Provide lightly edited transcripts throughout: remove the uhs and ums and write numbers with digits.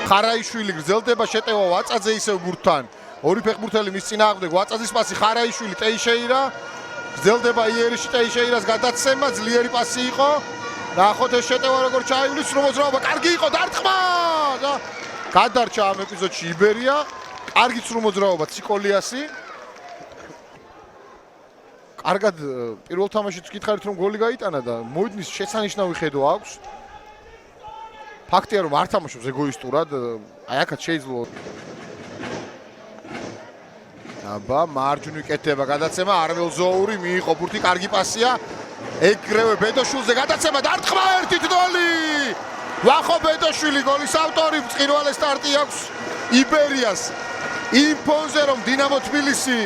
ხარაიშვილი გრძელდება შეტევა ვაწაძე ისევ ბურთთან. ორი ფეხბურთელი მის წინააღმდეგ ვაწაძის პასი ხარაიშვილი ტეიშეირა გრძელდება იერიში ტეიშეირას გადაცემა ძლიერი პასი იყო. ნახოთ ეს შეტევა როგორ ჩაივლის სრულმოძრაობა კარგი იყო დარტყმა და გადარჩა ამ ეპიზოდში იბერია. კარგი სრულმოძრაობა ციკოლიასი. კარგად პირველ თამაშიც გითხარით რომ გოლი გაიტანა და მოედნის შესანიშნავი ხედვა აქვს. ფაქტია რომ არ თამაშობს ეგოისტურად, აი აქაც შეიძლება. აბა მარჯვნივ კეთდება გადაცემა არველ ზოური მიიღო ბურთი კარგი პასია. ეგრევე ბედოშვილზე გადაცემა დარტყმა 1-0. ვახო ბედოშვილი გოლის ავტორი ბრწყინვალე სტარტი აქვს იბერიას. იმ ფონზე რომ დინამო თბილისი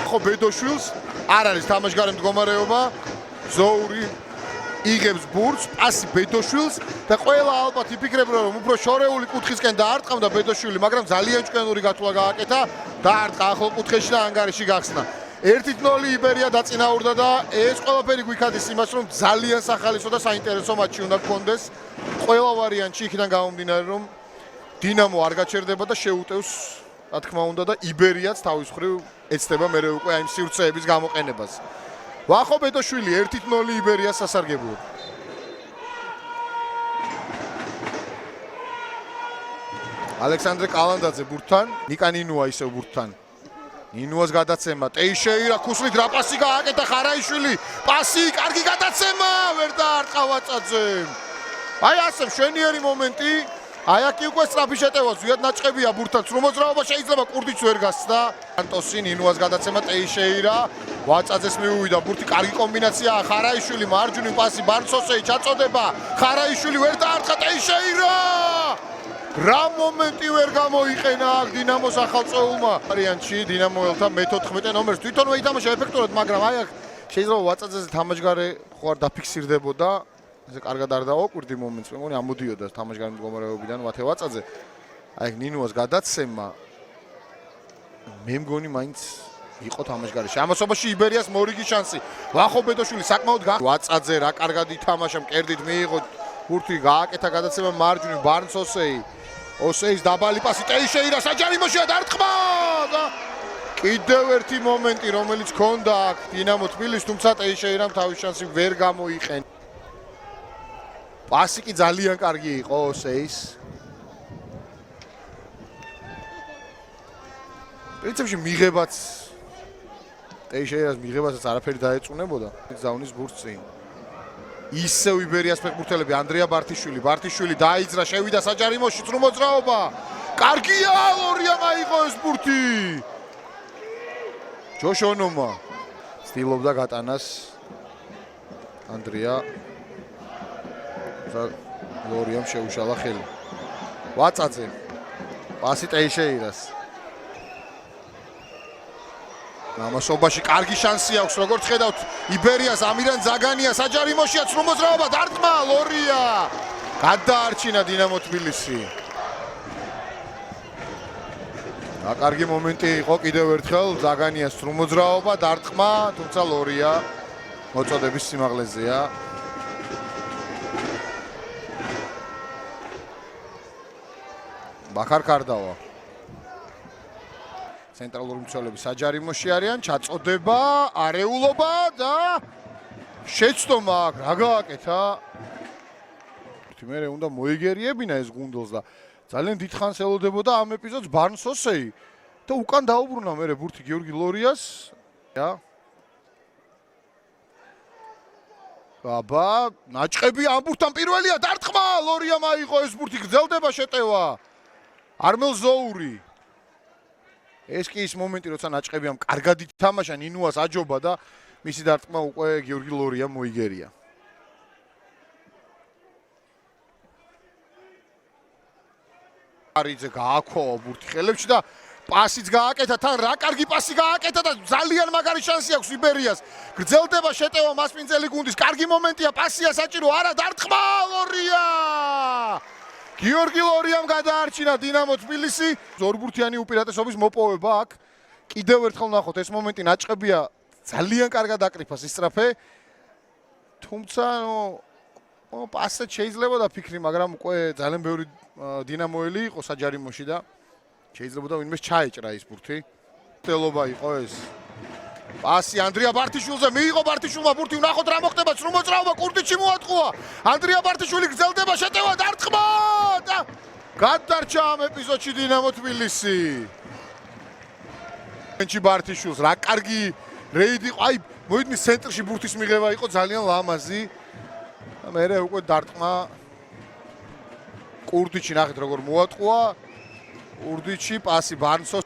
ხო ბედოშვილს არ არის თამაშგარე მდგომარეობა. ზოური იღებს ბურთს, პასი ბედოშვილს და ყველა ალბათ იფიქრებდა რომ უფრო შორეული კუთხისკენ დაარტყამდა ბედოშვილი, მაგრამ ძალიან ჭკვიანური გათვლა გააკეთა, დაარტყა ახლო კუთხეში და ანგარიში გახსნა. 1-0 იბერია დაწინაურდა და ეს ყველაფერი გვიქადის იმას რომ ძალიან სახალისო და საინტერესო მატჩი უნდა გქონდეს. ყველა ვარიანტში იქიდან გამომდინარე რომ დინამო არ გაჩერდება და შეუტევს რა თქმა უნდა და იბერიაც თავის მხრივ ეცდება მერე უკვე აი სივრცეების გამოყენებას. ვახო ბედოშვილი 1-0 იბერიას სასარგებლოდ. ალექსანდრე კალანდაძე ბურთთან, ნიკა ნინუა ისევ ბურთთან. ნინუას გადაცემა, ტეიშეირა ქუსლით რა პასი გააკეთა ხარაიშვილი. პასი, კარგი გადაცემა, ვერ დაარტყა ვაწაძემ. აი ასე მშვენიერი მომენტი. აი აქ უკვე სწრაფი შეტევა, ზუსტად ნაჭყებია ბურთთან, სრულმოძრაობა შეიძლება კურდიც ვერ გასცდა. ანტოსი ნინუას გადაცემა ტეიშეირა, ვაწაძეს მიუვიდა ბურთი, კარგი კომბინაციაა, ხარაიშვილი მარჯვნივ პასი ბარნსოსეი ჩაწოდება, ხარაიშვილი ვერ დაარტყა ტეიშეირა. რა მომენტი ვერ გამოიყენა აქ დინამოს ახალწეულმა. ვარიანტში დინამოელთა მე-14 ნომერს თვითონვე ითამაშა ეფექტურად, მაგრამ აი აქ შეიძლება ვაწაძეზე თამაშგარე ხო არ დაფიქსირდებოდა. ესე კარგად არ დააკვირდი მომენტს, მე მგონი ამოდიოდა თამაშგარე მდგომარეობიდან ვათე ვაწაძე. აი ნინუას გადაცემა მე მგონი მაინც იყო თამაშგარეში. ამასობაში იბერიას მორიგი შანსი. ვახო ბედოშვილი საკმაოდ ვაწაძე რა კარგად ითამაშა, მკერდით მიიღო ბურთი, გააკეთა გადაცემა მარჯვნივ ბარნსოსეი. ოსეის დაბალი პასი ტეიშეირა საჯარიმოშია დარტყმა და კიდევ ერთი მომენტი რომელიც ჰქონდა აქ დინამო თბილისს, თუმცა ტეიშეირამ თავის შანსი ვერ გამოიყენა. პასი კი ძალიან კარგი იყო ოსეის. პრინციპში მიღებაც ტეიშეირას მიღებასაც არაფერი დაეწუნებოდა. ზავნის ბურთს წინ. ისევ იბერიას ფეხბურთელები ანდრია ბარტიშვილი დაიძრა, შევიდა საჯარიმოში, სრულმოძრაობა. კარგია, ლორიამ აიღო ეს ბურთი. ჯოშონომა ცდილობდა გატანას ანდრია ლორიამ შეუშალა ხელი. ვაწაძე პასი ტეიშეირას. ამასობაში კარგი შანსი აქვს, როგორც ხედავთ იბერიას ამირან ზაგანია საჯარიმოშია, სრულმოძრაობა დარტყმა ლორია. გადაარჩინა დინამო თბილისი. კარგი მომენტი იყო კიდევ ერთხელ ზაგანიას სრულმოძრაობა დარტყმა, თუმცა ლორია მოწოდების სიმაღლეზეა. ბახარ კარდავა ცენტრალური მცველები საჯარიმოში არიან, ჩაწოდება, არეულობა და შეცდომა აქ რა გააკეთა. მერე უნდა მოიგერიებინა ეს გუნდელს და ძალიან დიდხანს ელოდებოდა ამ ეპიზოდს ბარნსოსეი და უკან დაუბრუნა მერე ბურთი გიორგი ლორიას. აბა, ნაჭყები ამ ბურთთან პირველია დარტყმა, ლორიამ აიღო ეს ბურთი, გრძელდება შეტევა. არმელ ზოური. ეს კი ის მომენტი, როცა ნაჭყებიამ კარგად ითამაშა, ნინუას აჯობა და მისი დარტყმა უკვე გიორგი ლორიამ მოიგერია. არიძე გააქოა ბურთი ხელებში და პასიც გააკეთა, თან რა კარგი პასი გააკეთა და ძალიან მაგარი შანსი აქვს იბერიას. გრძელდება შეტევა მასპინძელი გუნდის, კარგი მომენტია, პასია საჭირო, არა დარტყმა ლორია. გიორგი ლორიამ გადაარჩინა დინამო თბილისი. ორბურთიანი უპირატესობის მოპოვება აქ. კიდევ ერთხელ ნახოთ ეს მომენტი ნაჭყებია ძალიან კარგად აკრიფა სისწრაფე. თუმცა პასზე შეიძლება დაფიქრი, მაგრამ უკვე ძალიან ბევრი დინამოელი იყო საჯარიმოში და შეიძლება ვინმეს ჩაეჭრა ის ბურთი. ტელობა იყო ეს. პასი ანდრია ბართიშვილზე მიიღო ბართიშვილმა ბურთი, ვნახოთ რა მოხდება, სრულ მოძრაობა კურტიჩი მოატყუა. ანდრია ბართიშვილი გრძელდება, შეტევა დარტყმა და გადარჩა ამ ეპიზოდში დინამო თბილისი. ენჩი ბართიშვილს რა კარგი რეიდი იყო, აი მოედნის ცენტრში ბურთის მიღება იყო ძალიან ლამაზი. და მერე უკვე დარტყმა კურდიჩი ნახეთ როგორ მოატყუა. კურდიჩი პასი ბარნსოს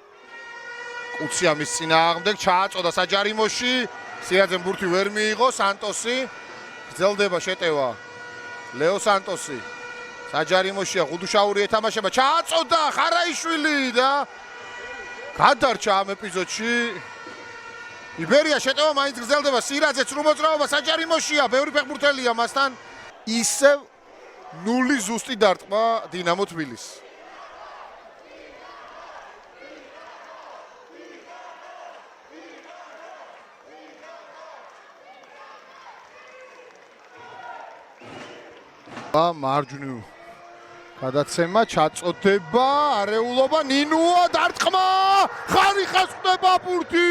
უცია მის წინააღმდეგ ჩააწოდა საჯარიმოში. სირაძემ ბურთი ვერ მიიღო, სანტოსი გრძელდება შეტევა. ლეო სანტოსი საჯარიმოშია, ღუდუშაური ეთამაშება, ჩააწოდა ხარაიშვილი და გადარჩა ამ ეპიზოდში. იბერია შეტევა მაინც გრძელდება, სირაძე სრულ მოძრაობა საჯარიმოშია, ბევრი ფეხბურთელია მასთან. ისევ 0 ზუსტი დარტყმა დინამო თბილისს. მარჯვნივ გადაცემა ჩაწოდება, არეულობა, ნინუა დარტყმა, ხარიხას ხდება ბურთი.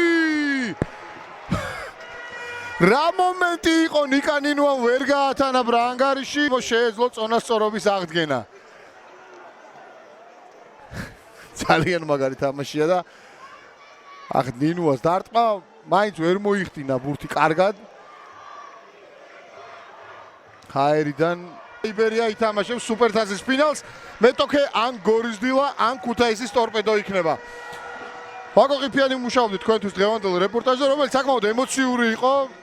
რა მომენტი იყო, ნიკა ნინუამ ვერ გაათანა ანგარიში, შეეძლო წონასწორობის აღდგენა. ძალიან მაგარი თამაშია და ახ ნინუას დარტყმა მაინც ვერ მოიხდინა ბურთი კარგად. ხაერიდან იბერია ითამაშებს სუპერთასის ფინალს. მეტოქე ან გორისდილა, ან ქუთაისის ტორპედო იქნება. ვაკო ყიფიანი მუშაობდი თქვენთვის დღევანდელ რეპორტაჟზე, რომელიც საკმაოდ ემოციური იყო.